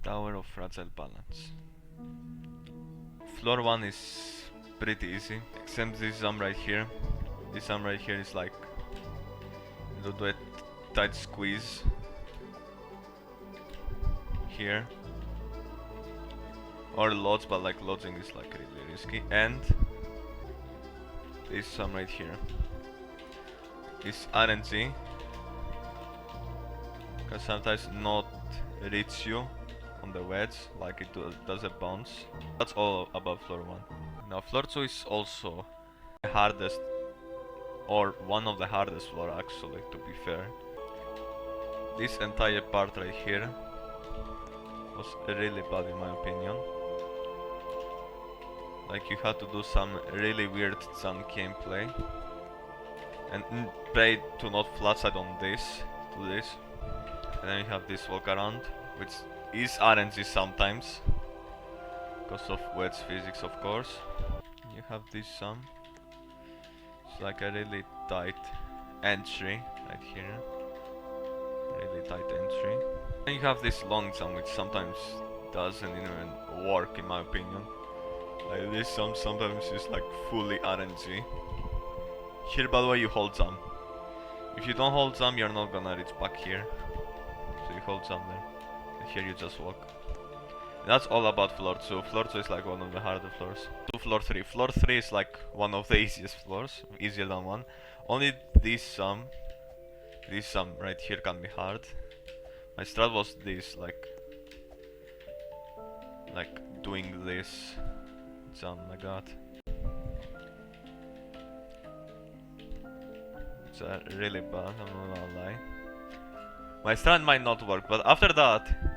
Tower of Fragile Balance. Floor 1 is pretty easy, except this arm right here. This arm right here is like to do a tight squeeze here, or loads, but like lodging is like really risky. And this arm right here is RNG, because sometimes not reach you on the wedge like it does a bounce. That's all about floor 1. Now floor 2 is also the hardest, or one of the hardest floor actually, to be fair. This entire part right here was really bad in my opinion. Like you had to do some really weird jump gameplay and pray to not flat side on this, to this. And then you have this walk around, which is RNG sometimes, because of wedge physics of course. You have this sum. It's like a really tight entry right here. Really tight entry. And you have this long jump, which sometimes doesn't even work in my opinion. Like this jump sometimes is like fully RNG. Here by the way you hold jump. If you don't hold jump you're not gonna reach back here. So you hold jump there. And here you just walk. That's all about floor 2. Floor 2 is like one of the harder floors. To floor 3. Floor 3 is like one of the easiest floors, easier than 1. Only this sum right here can be hard. My strat was this, like doing this jump like that. It's really bad, I'm not gonna lie. My strat might not work, but after that,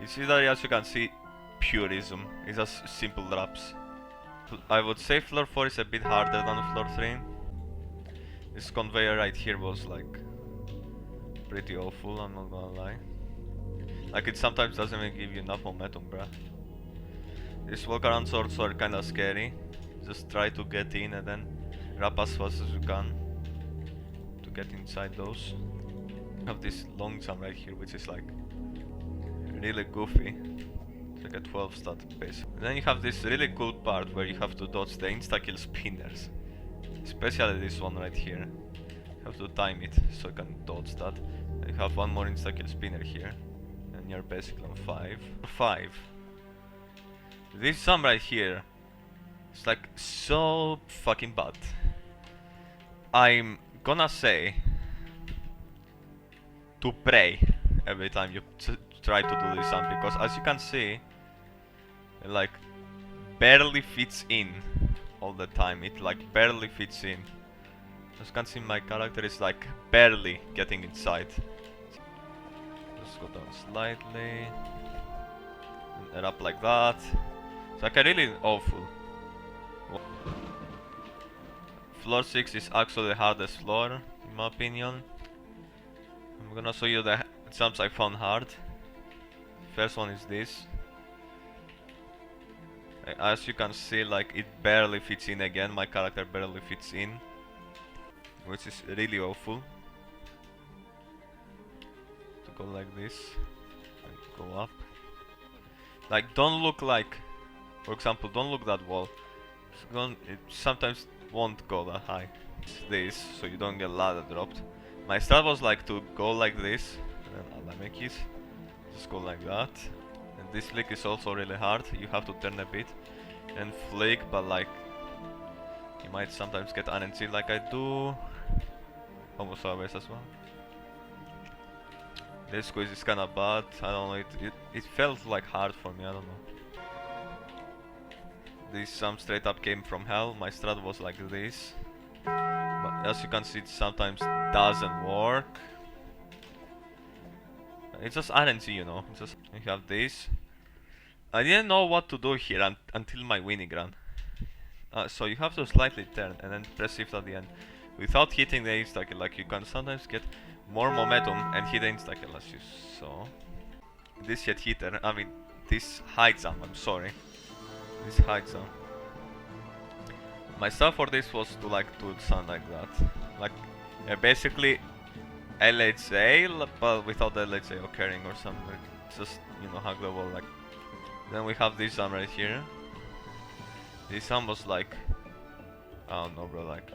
you see that, as you can see, purism. It's just simple drops. I would say floor 4 is a bit harder than floor 3. This conveyor right here was like pretty awful, I'm not gonna lie. Like it sometimes doesn't even give you enough momentum, bruh. These walk around swords are kinda scary. Just try to get in and then wrap as fast as you can to get inside those. You have this long jump right here, which is like really goofy. It's like a 12 stat base. And then you have this really cool part where you have to dodge the insta-kill spinners. Especially this one right here. You have to time it so you can dodge that. And you have one more insta-kill spinner here. And you're basically on 5. 5. This jump right here is like so fucking bad. I'm gonna say to pray every time you try to do this jump, because as you can see, it like barely fits in all the time. It like barely fits in. As you can see, my character is like barely getting inside. Just go down slightly and up like that. It's like a really awful. Floor 6 is actually the hardest floor in my opinion. I'm gonna show you the jumps I found hard. First one is this. As you can see, like it barely fits in again. My character barely fits in, which is really awful. To go like this and go up. Like don't look like, for example, don't look that wall. It sometimes won't go that high. It's this, so you don't get ladder dropped. My strat was like to go like this, and then make it. Just go like that. And this flick is also really hard. You have to turn a bit and flick, but like you might sometimes get RNG like I do. Almost always as well. This squeeze is kinda bad. I don't know, it felt like hard for me, I don't know. This some straight up came from hell. My strat was like this. But as you can see, it sometimes doesn't work. It's just RNG, you know. It's just you have this. I didn't know what to do here until my winning run. So you have to slightly turn and then press shift at the end without hitting the insta-kill. Like you can sometimes get more momentum and hit the insta-kill as you saw. This hit hitter, I mean this high jump, I'm sorry. This high jump. My stuff for this was to like do something like that. Like basically LHA, but without LHA occurring or something. Just, you know, hug the wall like. Then we have this one right here. This one was like, oh no, bro, like,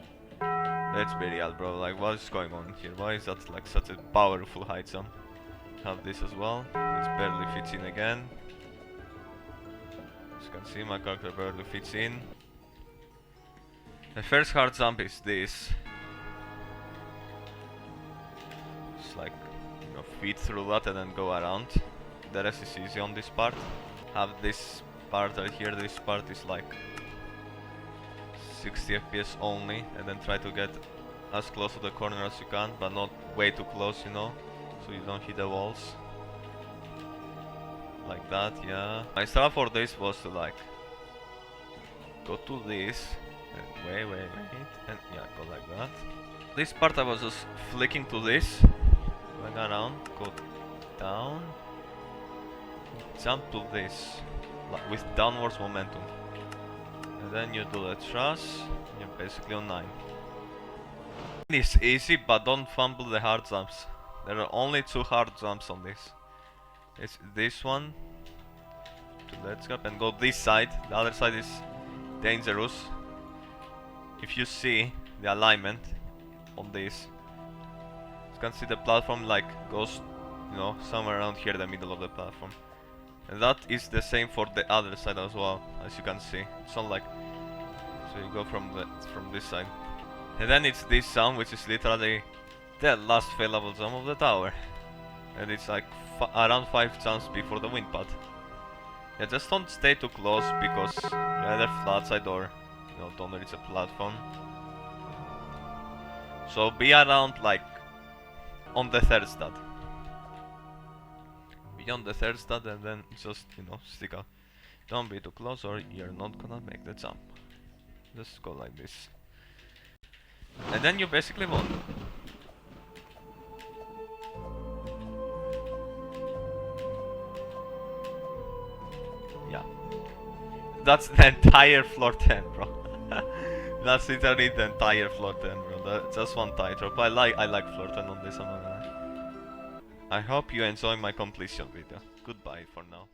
let's be real, bro, like, what is going on here? Why is that like such a powerful high jump? Have this as well, which barely fits in again. As you can see, my character barely fits in. The first hard jump is this. It's like, you know, feed through that and then go around. The rest is easy on this part. Have this part right here, this part is like 60 FPS only, and then try to get as close to the corner as you can, but not way too close, you know, so you don't hit the walls. Like that, yeah. My strat for this was to like go to this, and wait, and yeah, go like that. This part I was just flicking to this, going around, go down, jump to this, like with downwards momentum. And then you do the thrust, you're basically on 9. It's easy, but don't fumble the hard jumps. There are only 2 hard jumps on this. It's this one, to let's go, and go this side. The other side is dangerous. If you see the alignment on this, you can see the platform like goes, you know, somewhere around here, the middle of the platform. And that is the same for the other side as well, as you can see. It's not like, so you go from this side, and then it's this sound, which is literally the last failable jump of the tower, and it's like around 5 jumps before the wind pad. Yeah, just don't stay too close because you're either flat side or, you know, don't reach a platform. So be around like on the 3rd stat. On the 3rd stat, and then just, you know, stick out. Don't be too close or you're not gonna make the jump. Just go like this, and then you basically won. Yeah, that's the entire floor 10, bro. That's literally the entire floor 10, bro. That's just one tightrope. I like floor 10 on this, I'm not gonna lie. I hope you enjoy my completion video. Goodbye for now.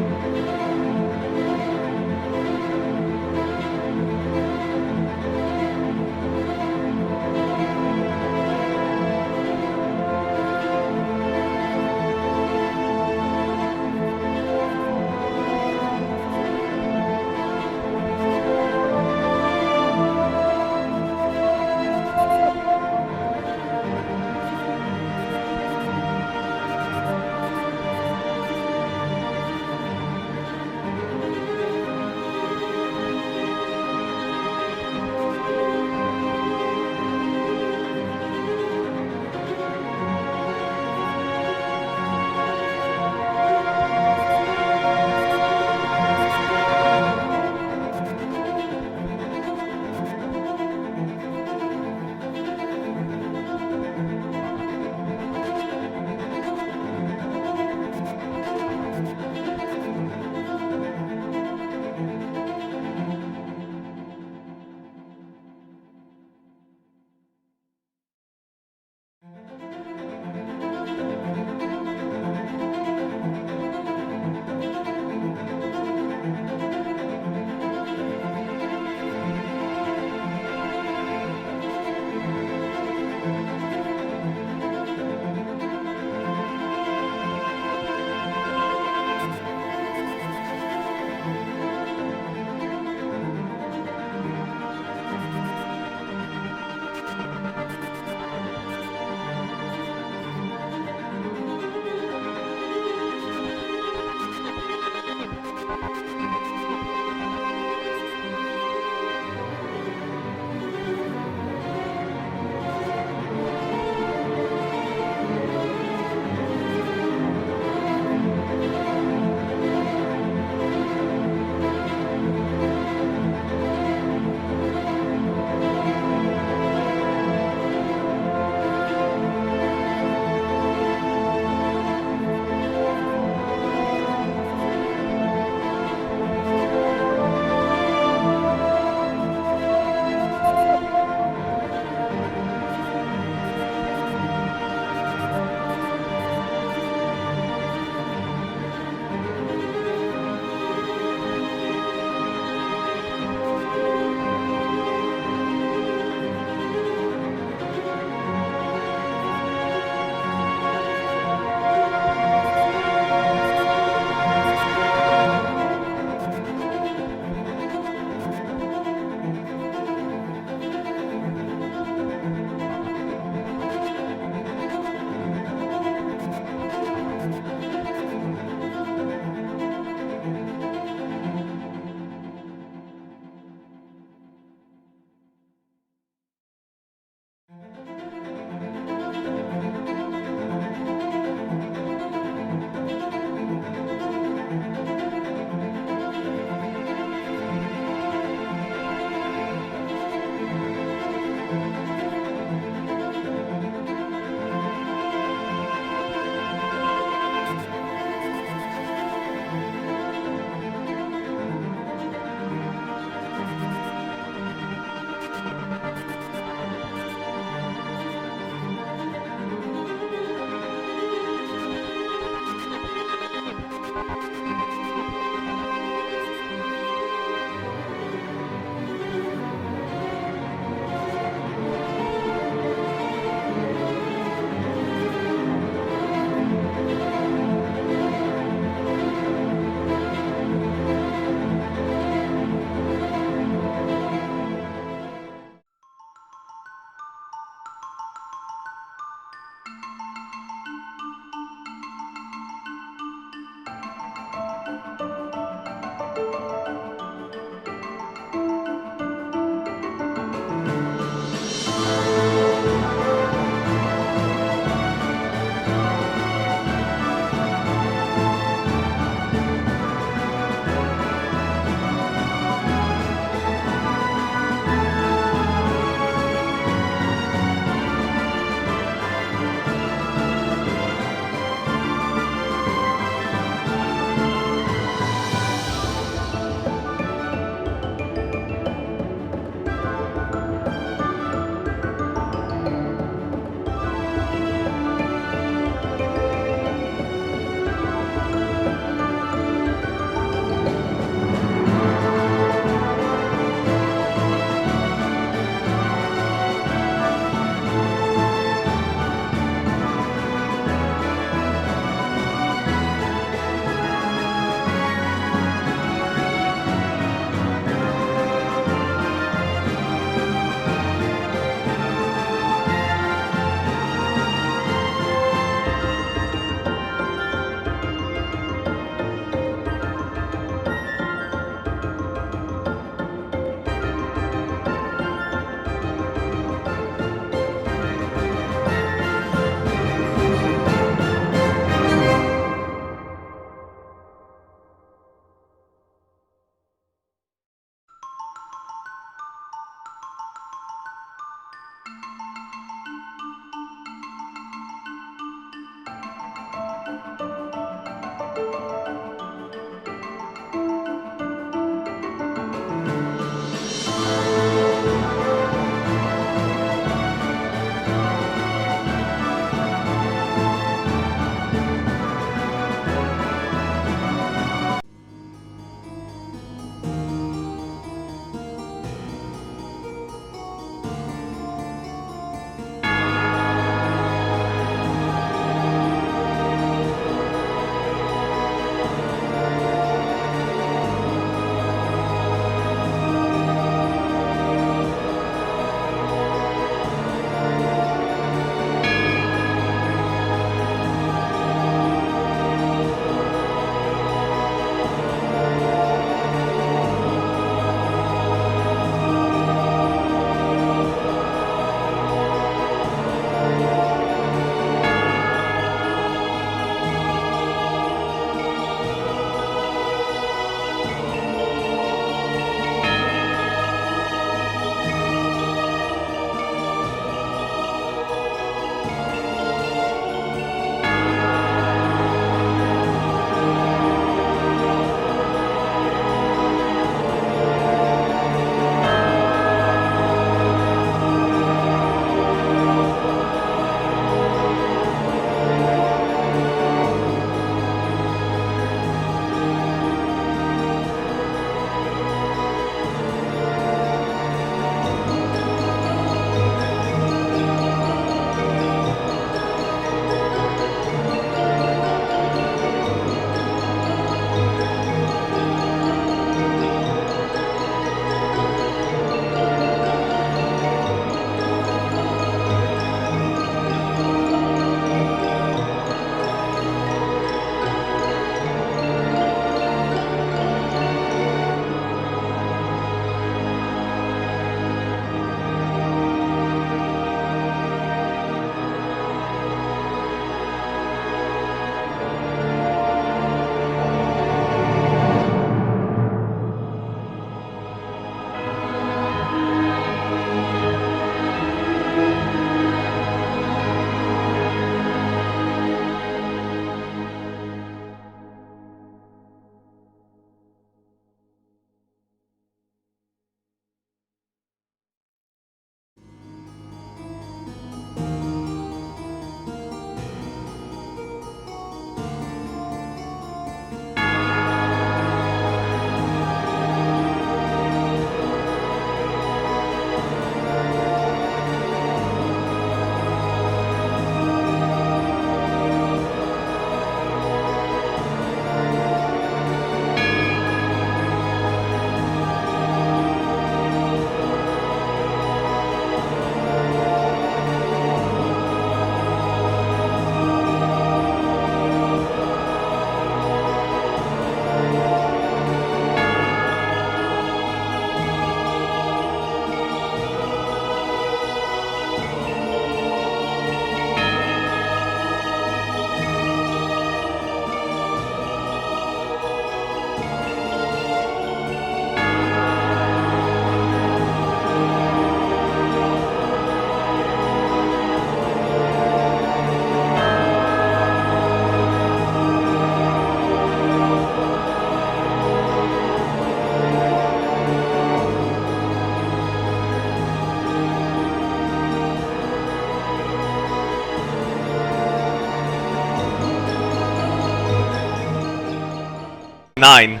9.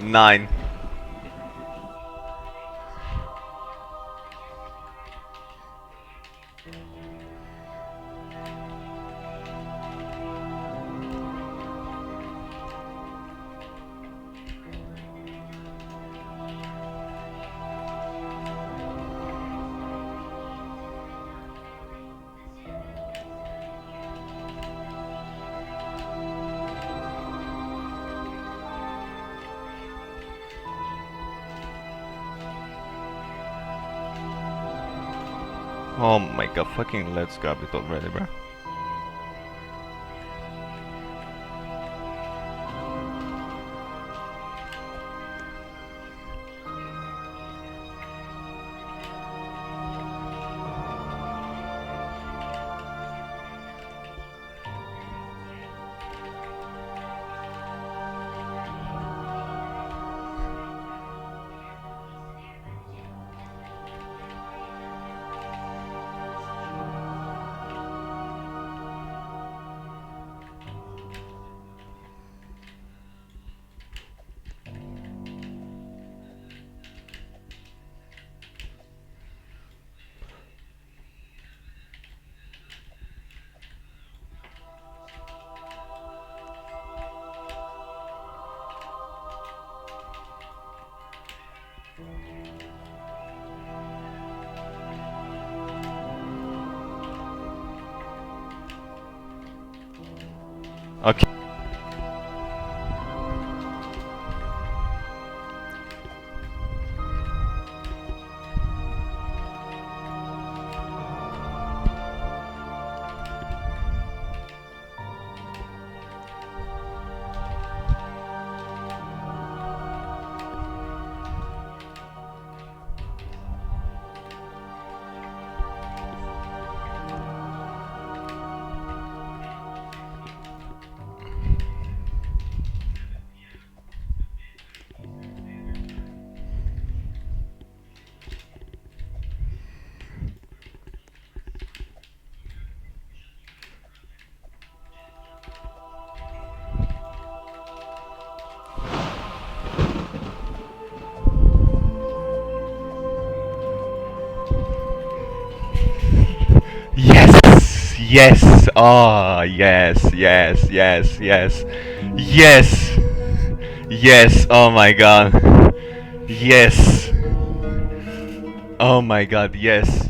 9. Oh my god, fucking let's grab it already, bro. Okay. Yes! Yes! Oh, yes, yes, yes, yes. Yes! Yes, oh my god. Yes! Oh my god, yes.